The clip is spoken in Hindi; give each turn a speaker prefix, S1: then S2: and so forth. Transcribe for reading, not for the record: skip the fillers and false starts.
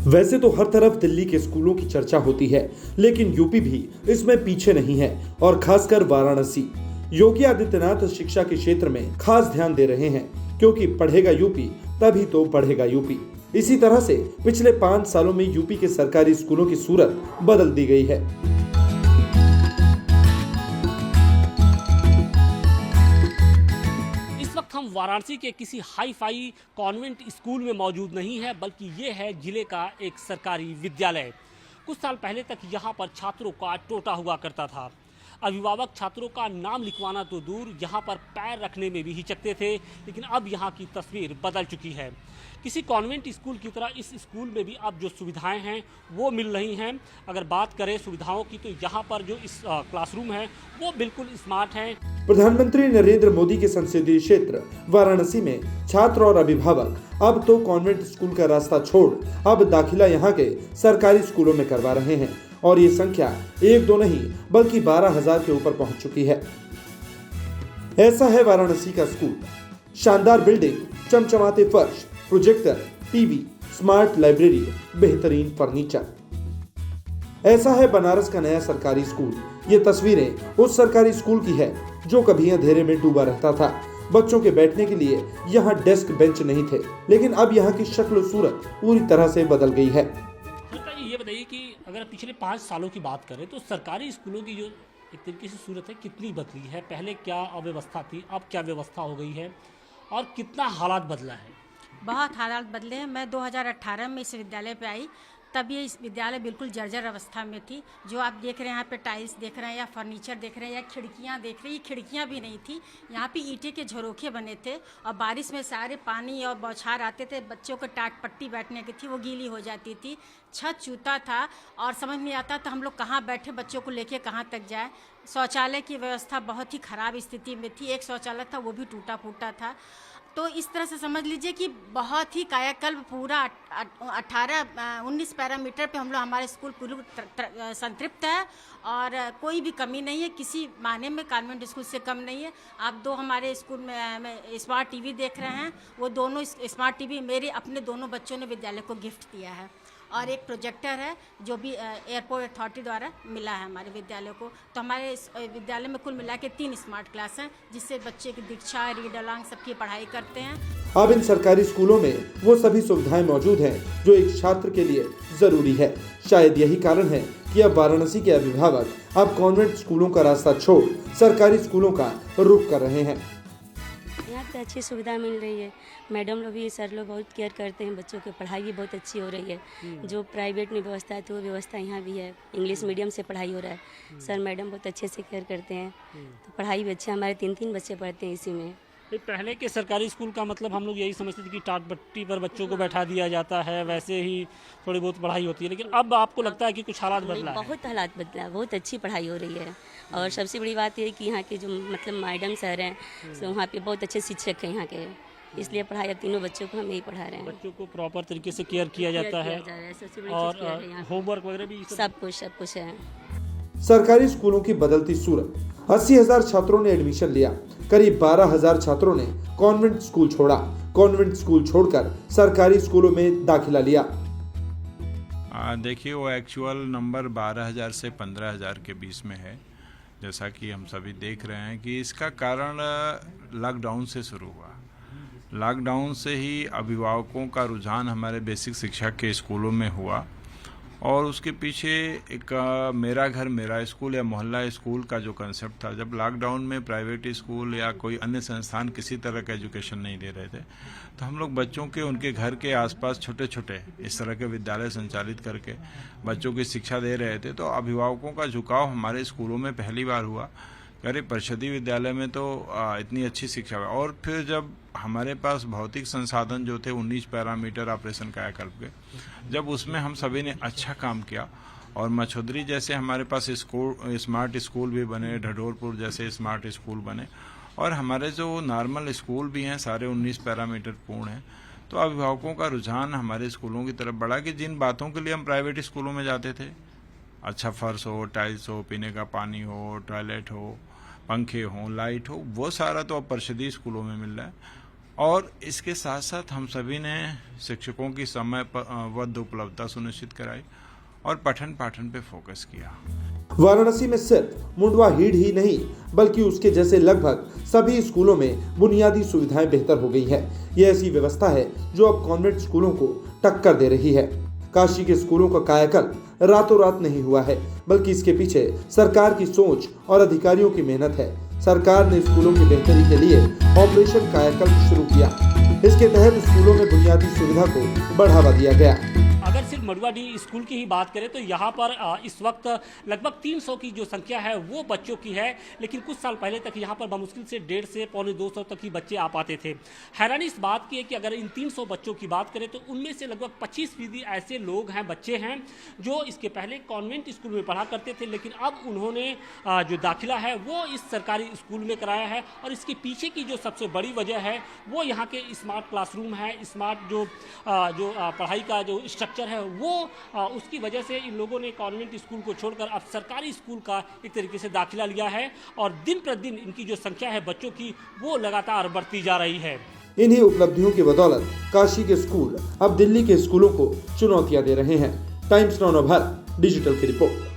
S1: वैसे तो हर तरफ दिल्ली के स्कूलों की चर्चा होती है, लेकिन यूपी भी इसमें पीछे नहीं है और खासकर वाराणसी। योगी आदित्यनाथ शिक्षा के क्षेत्र में खास ध्यान दे रहे हैं, क्योंकि पढ़ेगा यूपी तभी तो बढ़ेगा यूपी। इसी तरह से पिछले 5 सालों में यूपी के सरकारी स्कूलों की सूरत बदल दी गई है।
S2: हम वाराणसी के किसी हाई फाई कॉन्वेंट स्कूल में मौजूद नहीं है, बल्कि ये है जिले का एक सरकारी विद्यालय। कुछ साल पहले तक यहाँ पर छात्रों का टोटा हुआ करता था। अभिभावक छात्रों का नाम लिखवाना तो दूर, यहाँ पर पैर रखने में भी हिचकते थे। लेकिन अब यहाँ की तस्वीर बदल चुकी है। किसी कॉन्वेंट स्कूल की तरह इस स्कूल में भी अब जो सुविधाएं हैं वो मिल रही हैं। अगर बात करें सुविधाओं की, तो यहाँ पर जो इस क्लासरूम है वो बिल्कुल स्मार्ट हैं।
S1: प्रधानमंत्री नरेंद्र मोदी के संसदीय क्षेत्र वाराणसी में छात्र और अभिभावक अब तो कॉन्वेंट स्कूल का रास्ता छोड़ अब दाखिला यहाँ के सरकारी स्कूलों में करवा रहे हैं, और ये संख्या 1-2 नहीं बल्कि 12,000 के ऊपर पहुंच चुकी है। ऐसा है वाराणसी का स्कूल। शानदार बिल्डिंग, चमचमाते फर्श, प्रोजेक्टर, टीवी, स्मार्ट लाइब्रेरी, बेहतरीन फर्नीचर। ऐसा है बनारस का नया सरकारी स्कूल। ये तस्वीरें उस सरकारी स्कूल की है जो कभी अंधेरे में डूबा रहता था। बच्चों के बैठने के लिए यहाँ डेस्क बेंच नहीं थे, लेकिन अब यहाँ की शक्ल सूरत पूरी तरह से बदल गई है।
S2: ये बताइए कि अगर पिछले 5 सालों की बात करें तो सरकारी स्कूलों की जो एक तरीके से सूरत है कितनी बदली है? पहले क्या अव्यवस्था थी, अब क्या व्यवस्था हो गई है, और कितना हालात बदला है?
S3: बहुत हालात बदले हैं। मैं 2018 में इस विद्यालय पे आई, तब ये इस विद्यालय बिल्कुल जर्जर अवस्था में थी। जो आप देख रहे हैं यहाँ पे टाइल्स देख रहे हैं, या फर्नीचर देख रहे हैं, या खिड़कियाँ देख रहे हैं, ये खिड़कियाँ भी नहीं थी। यहाँ पे ईंटे के झरोखे बने थे, और बारिश में सारे पानी और बौछार आते थे। बच्चों को टाट पट्टी बैठने की थी, वो गीली हो जाती थी। छत चूता था और समझ नहीं आता था हम लोग कहाँ बैठे, बच्चों को लेके कहाँ तक जाए। शौचालय की व्यवस्था बहुत ही ख़राब स्थिति में थी। एक शौचालय था वो भी टूटा फूटा था। तो इस तरह से समझ लीजिए कि बहुत ही कायाकल्प पूरा 18-19 पैरामीटर पे हम लोग, हमारे स्कूल पूरी संतृप्त है और कोई भी कमी नहीं है। किसी मायने में कॉन्वेंट स्कूल से कम नहीं है। आप दो हमारे स्कूल में स्मार्ट टीवी देख रहे हैं, वो दोनों स्मार्ट टीवी मेरे अपने दोनों बच्चों ने विद्यालय को गिफ्ट दिया है। और एक प्रोजेक्टर है जो भी एयरपोर्ट अथॉरिटी द्वारा मिला है हमारे विद्यालय को। तो हमारे इस विद्यालय में कुल मिला के 3 स्मार्ट क्लास हैं, जिससे बच्चे की दीक्षा, रीड अलोंग सबकी पढ़ाई करते हैं।
S1: अब इन सरकारी स्कूलों में वो सभी सुविधाएं मौजूद हैं जो एक छात्र के लिए जरूरी है। शायद यही कारण है कि अब वाराणसी के अभिभावक अब कॉन्वेंट स्कूलों का रास्ता छोड़ सरकारी स्कूलों का रुख कर रहे हैं।
S4: यहाँ पे अच्छी सुविधा मिल रही है। मैडम लोग भी, सर लोग बहुत केयर करते हैं बच्चों की। पढ़ाई भी बहुत अच्छी हो रही है। जो प्राइवेट में व्यवस्था है तो वो व्यवस्था यहाँ भी है। इंग्लिश मीडियम से पढ़ाई हो रहा है। सर मैडम बहुत अच्छे से केयर करते हैं, तो पढ़ाई भी अच्छी। हमारे 3 बच्चे पढ़ते हैं इसी में।
S2: पहले के सरकारी स्कूल का मतलब हम लोग यही समझते थे कि टाट पट्टी पर बच्चों को बैठा दिया जाता है, वैसे ही थोड़ी बहुत पढ़ाई होती है। लेकिन अब आपको लगता है कि कुछ हालात बदला है?
S4: बहुत हालात बदला, बहुत अच्छी पढ़ाई हो रही है। और सबसे बड़ी बात ये है कि यहाँ के जो मतलब मैडम सर हैं, तो वहाँ पे बहुत अच्छे शिक्षक हैं यहाँ के, इसलिए पढ़ाई अब तीनों बच्चों को हम यही पढ़ा रहे हैं।
S2: बच्चों को प्रॉपर तरीके से केयर किया जाता है, और होमवर्क वगैरह भी
S4: सब कुछ है।
S1: सरकारी स्कूलों की बदलती सूरत। 80,000 छात्रों ने एडमिशन लिया, करीब 12,000 छात्रों ने कॉन्वेंट स्कूल छोड़ा। कॉन्वेंट स्कूल छोड़कर सरकारी स्कूलों में दाखिला लिया।
S5: देखिए, वो एक्चुअल नंबर 12,000 से 15,000 के बीच में है, जैसा कि हम सभी देख रहे हैं। कि इसका कारण लॉकडाउन से शुरू हुआ। लॉकडाउन से ही अभिभावकों का रुझान हमारे बेसिक शिक्षा के स्कूलों में हुआ, और उसके पीछे एक मेरा घर मेरा स्कूल या मोहल्ला स्कूल का जो कंसेप्ट था। जब लॉकडाउन में प्राइवेट स्कूल या कोई अन्य संस्थान किसी तरह का एजुकेशन नहीं दे रहे थे, तो हम लोग बच्चों के उनके घर के आसपास छोटे छोटे इस तरह के विद्यालय संचालित करके बच्चों की शिक्षा दे रहे थे। तो अभिभावकों का झुकाव हमारे स्कूलों में पहली बार हुआ। अरे, परिषदीय विद्यालय में तो इतनी अच्छी शिक्षा है। और फिर जब हमारे पास भौतिक संसाधन जो थे 19 पैरामीटर ऑपरेशन कायाकल्प के, जब उसमें हम सभी ने अच्छा काम किया, और मछोदरी जैसे हमारे पास स्कूल, स्मार्ट स्कूल भी बने, ढडोरपुर जैसे स्मार्ट स्कूल बने, और हमारे जो नॉर्मल स्कूल भी हैं सारे 19 पैरामीटर पूर्ण हैं। तो अभिभावकों का रुझान हमारे स्कूलों की तरफ बढ़ा कि जिन बातों के लिए हम प्राइवेट स्कूलों में जाते थे, अच्छा फर्श हो, टाइल्स हो, पीने का पानी हो, टॉयलेट हो, पंखे हों, लाइट हो, वो सारा तो अब परिषदीय स्कूलों में मिल रहा है। और इसके साथ साथ हम सभी ने शिक्षकों की समय बद्ध उपलब्धता सुनिश्चित कराई और पठन पाठन पे फोकस किया।
S1: वाराणसी में सिर्फ मुंडवा हीड ही नहीं बल्कि उसके जैसे लगभग सभी स्कूलों में बुनियादी सुविधाएं बेहतर हो गई है। यह ऐसी व्यवस्था है जो अब कॉन्वेंट स्कूलों को टक्कर दे रही है। काशी के स्कूलों का कायाकल्प रातों रात नहीं हुआ है, बल्कि इसके पीछे सरकार की सोच और अधिकारियों की मेहनत है। सरकार ने स्कूलों की बेहतरी के लिए ऑपरेशन कायाकल्प शुरू किया। इसके तहत स्कूलों में बुनियादी सुविधा को बढ़ावा दिया गया।
S2: अगर सिर्फ मडुवाडी स्कूल की ही बात करें तो यहाँ पर इस वक्त लगभग 300 की जो संख्या है वो बच्चों की है, लेकिन कुछ साल पहले तक यहाँ पर बमुश्किल से 150 से पौने 200 तक ही बच्चे आ पाते थे। हैरानी इस बात की है कि अगर इन 300 बच्चों की बात करें तो उनमें से लगभग 25% ऐसे लोग हैं, बच्चे हैं जो इसके पहले कॉन्वेंट स्कूल में पढ़ा करते थे, लेकिन अब उन्होंने जो दाखिला है वो इस सरकारी स्कूल में कराया है। और इसके पीछे की जो सबसे बड़ी वजह है वो यहाँ के स्मार्ट क्लासरूम है, स्मार्ट जो पढ़ाई का जो स्ट्रक्चर है वो उसकी वजह से इन लोगों ने कॉन्वेंट स्कूल को छोड़कर अब सरकारी स्कूल का एक तरीके से दाखिला लिया है और दिन प्रतिदिन इनकी जो संख्या है बच्चों की वो लगातार बढ़ती जा रही है।
S1: इन्हीं उपलब्धियों की बदौलत काशी के स्कूल अब दिल्ली के स्कूलों को चुनौतियां दे रहे हैं। टाइम्स नाउ भारत डिजिटल की रिपोर्ट।